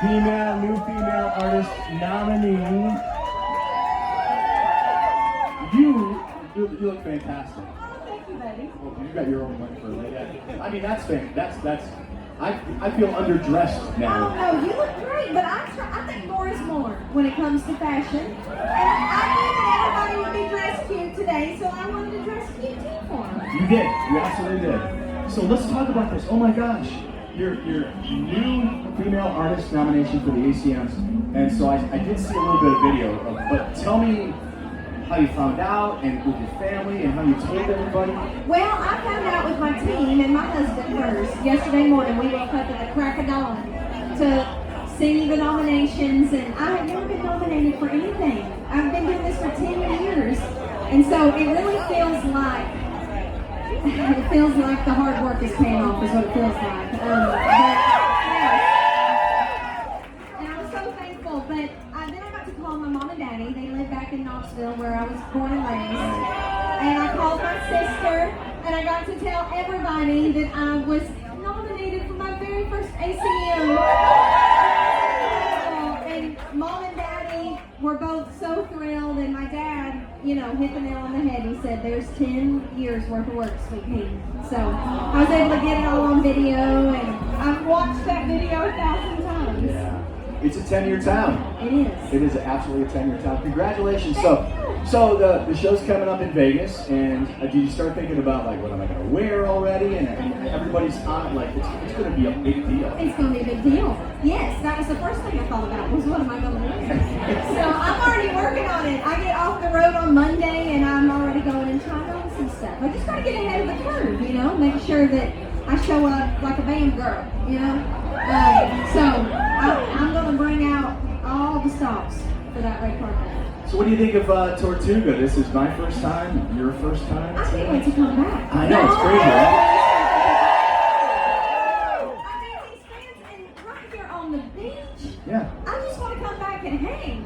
New Female Artist nominee. You look fantastic. Thank you, buddy. Well, you got your own money for it. I mean, that's fantastic. I feel underdressed now. Oh no, you look great, but I think more is more when it comes to fashion. And I knew that everybody would be dressed cute today, so I wanted to dress cute too for them. You did. You absolutely did. So let's talk about this. Oh my gosh. Your new female artist nomination for the ACMs. And so I did see a little bit of video, but tell me how you found out and with your family and how you told everybody. Well, I found out with my team and my husband first. Yesterday morning, we woke up at the crack of dawn to see the nominations, and I have never been nominated for anything. I've been doing this for 10 years, and so it really feels like the hard work is paying off, is what it feels like. And I was so thankful, but then I got to call my mom and daddy. They live back in Knoxville, where I was born and raised. And I called my sister, and I got to tell everybody that I was nominated for my very first ACM. And mom and daddy were both so thrilled, and my dad, hit the nail on the head. He said, "There's 10 years worth of work, sweet pea." So I was able to get it all on video, and I've watched that video 1,000 times. Yeah. It's a 10-year town. It is. It is absolutely a 10-year town. Congratulations. So the show's coming up in Vegas, and did you start thinking about what am I going to wear already? And everybody's on it, it's going to be a big deal. It's going to be a big deal. Yes, that was the first thing I thought about was what am I going to wear? So I'm already working on it. I get off the road on Monday, and I'm already going and trying on some stuff. I just got to get ahead of the curve, make sure that I show up like a band girl, So I'm going to bring out all the stops for that red carpet. So what do you think of Tortuga? This is my first time, your first time? I can't wait to come back. I know, it's crazy, right? I mean, these fans, and right here on the beach, Yeah. I just want to come back and hang,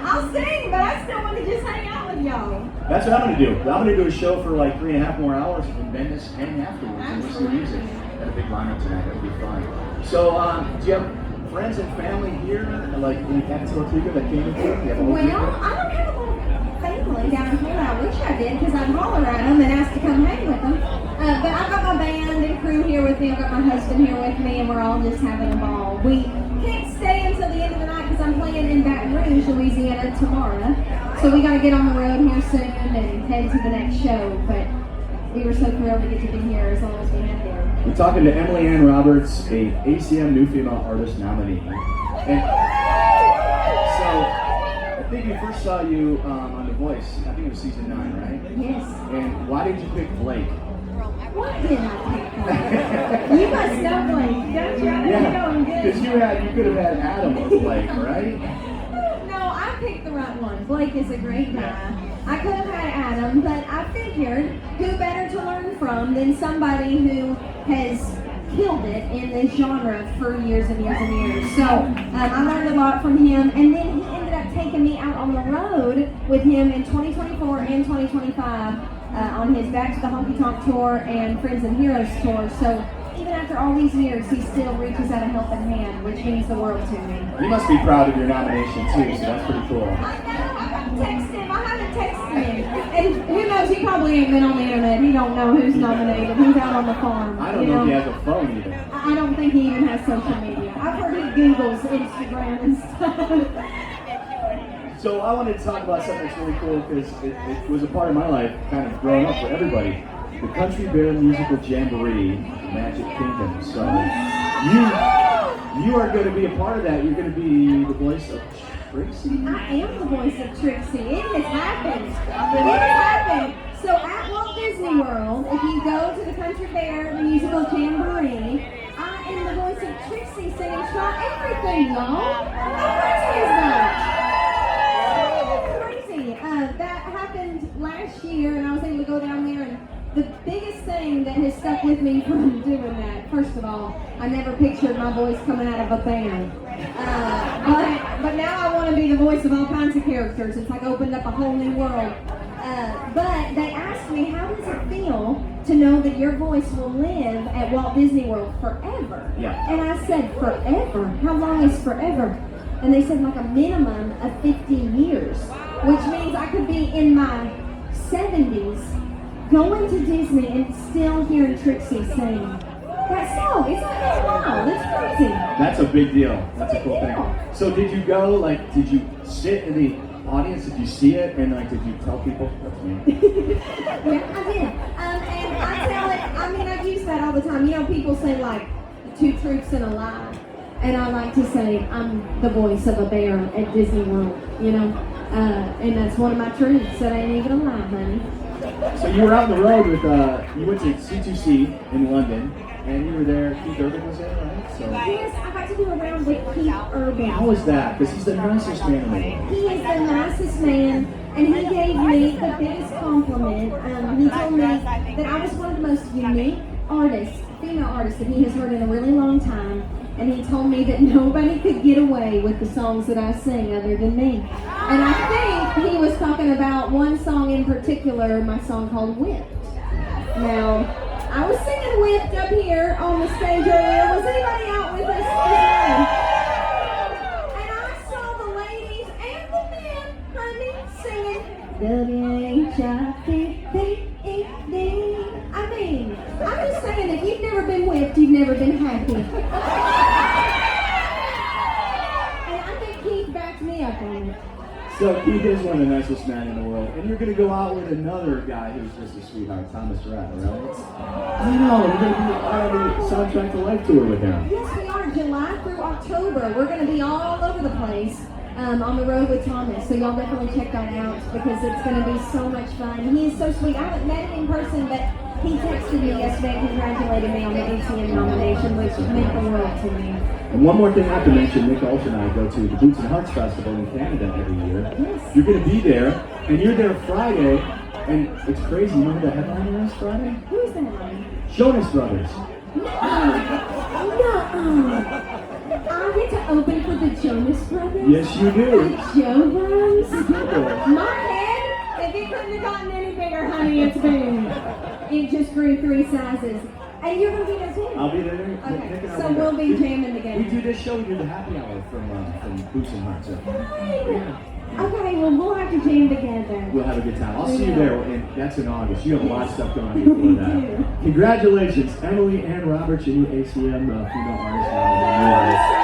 I'll sing, but I still want to just hang out with y'all. That's what I'm going to do. I'm going to do a show for 3.5 more hours and then just hang afterwards and listen to music. Got a big lineup tonight. That'll be fun. So, do you have friends and family here, at Tortuga that came with you? Well, I don't have a little family down here. I wish I did, because I'd holler at them and ask to come hang with them. But I've got my band and crew here with me. I've got my husband here with me, and we're all just having a ball. We can't stay until the end of the night because I'm playing in Baton Rouge, Louisiana tomorrow. So we got to get on the road here soon and head to the next show. But we were so thrilled to get to be here as long as we had been. We're talking to Emily Ann Roberts, a ACM New Female Artist nominee. And so, I think we first saw you on The Voice. I think it was season 9, right? Yes. And why did you pick Blake? Why did I pick Blake? You must know Blake, don't you? I know him good. Because you could have had Adam or Blake, right? No, I picked the right one. Blake is a great guy. I could have had Adam, but I figured who better to learn from than somebody who has killed it in this genre for years and years and years. So I learned a lot from him, and then he ended up taking me out on the road with him in 2024 and 2025 on his Back to the Honky Tonk tour and Friends and Heroes tour. So even after all these years, he still reaches out a helping hand, which means the world to me. You must be proud of your nomination too, so that's pretty cool. I know, I haven't texted him. And who knows, he probably ain't been on the internet. He don't know who's nominated. He's out on the farm. I don't know if he has a phone even. I don't think he even has social media. I've heard he Googles Instagram and stuff. So I wanted to talk about something that's really cool because it was a part of my life, kind of growing up for everybody. The Country Bear Musical Jamboree, Magic Kingdom. So you are going to be a part of that. You're going to be the voice of Trixie? I am the voice of Trixie. It has happened. It has happened. So at Walt Disney World, if you go to the Country Bear Musical Jamboree, I am the voice of Trixie singing Try Everything, y'all. How crazy is that? Crazy. That happened last year, and I was able to go down there, and the biggest thing that has stuck with me from doing that, first of all, I never pictured my voice coming out of a band. But now I want to be the voice of all kinds of characters. It's like opened up a whole new world. But they asked me, how does it feel to know that your voice will live at Walt Disney World forever? Yeah. And I said, forever? How long is forever? And they said like a minimum of 50 years, which means I could be in my 70s going to Disney and still hearing Trixie sing that song. It's like, that's wild. That's crazy. That's a big deal. That's a cool Big deal. thing. So did you go, like, did you sit in the audience? Did you see it? And, like, did you tell people? That's me. Yeah, I did. And I tell it, I mean, I use that all the time. You know, people say, like, 2 truths and a lie. And I like to say, I'm the voice of a bear at Disney World, you know? And that's one of my truths. That ain't even a lie, honey. So you were out on the road with, you went to C2C in London, and you were there, Keith Urban was there, right? So Yes, I got to do a round with Keith Urban. how was that? Because he's the nicest man in the world. He is the nicest man, and he gave me the biggest compliment. He told me that I was one of the most unique artists, female artists, that he has heard in a really long time. And he told me that nobody could get away with the songs that I sing other than me. And I think he was talking about one song in particular, my song called Whipped. Now, I was singing Whipped up here on the stage earlier. Was anybody out with us today? And I saw the ladies and the men, honey, singing W-H-I-P-P-E-D. I mean, I'm just saying, if you've never been whipped, you've never been happy. And I think Keith backed me up on it. So Keith is one of the nicest men in the world, and you're going to go out with another guy who's just a sweetheart, Thomas Rhett, right? I know, we're going to be on the Soundtrack to Life tour with him. Yes, we are. July through October. We're going to be all over the place on the road with Thomas. So y'all definitely check that out because it's going to be so much fun. He is so sweet. I haven't met him in person, but he texted me yesterday and congratulated me on the ACM nomination, which meant the world to me. And one more thing I have to mention, Nick Olson and I go to the Boots and Hearts Festival in Canada every year. Yes. You're going to be there, and you're there Friday, and it's crazy. You know who the headliner is Friday? Who is that? Jonas Brothers. No. I get to open for the Jonas Brothers? Yes, you do. The Joe Bros? Yeah. My head, if it couldn't have gotten any bigger, honey, it's big. It just grew 3 sizes. And you're going to be there too? I'll be there. Okay, Nick and I so will we'll be there. jamming together. We do this show, we do the happy hour from Boots and Hearts. So. Fine. Okay, well, we'll have to jam together. We'll have a good time. I'll We see you will. there, and that's in August. You have a lot of stuff going on before that. do. Congratulations, Emily Ann Roberts, your new ACM Female Artist.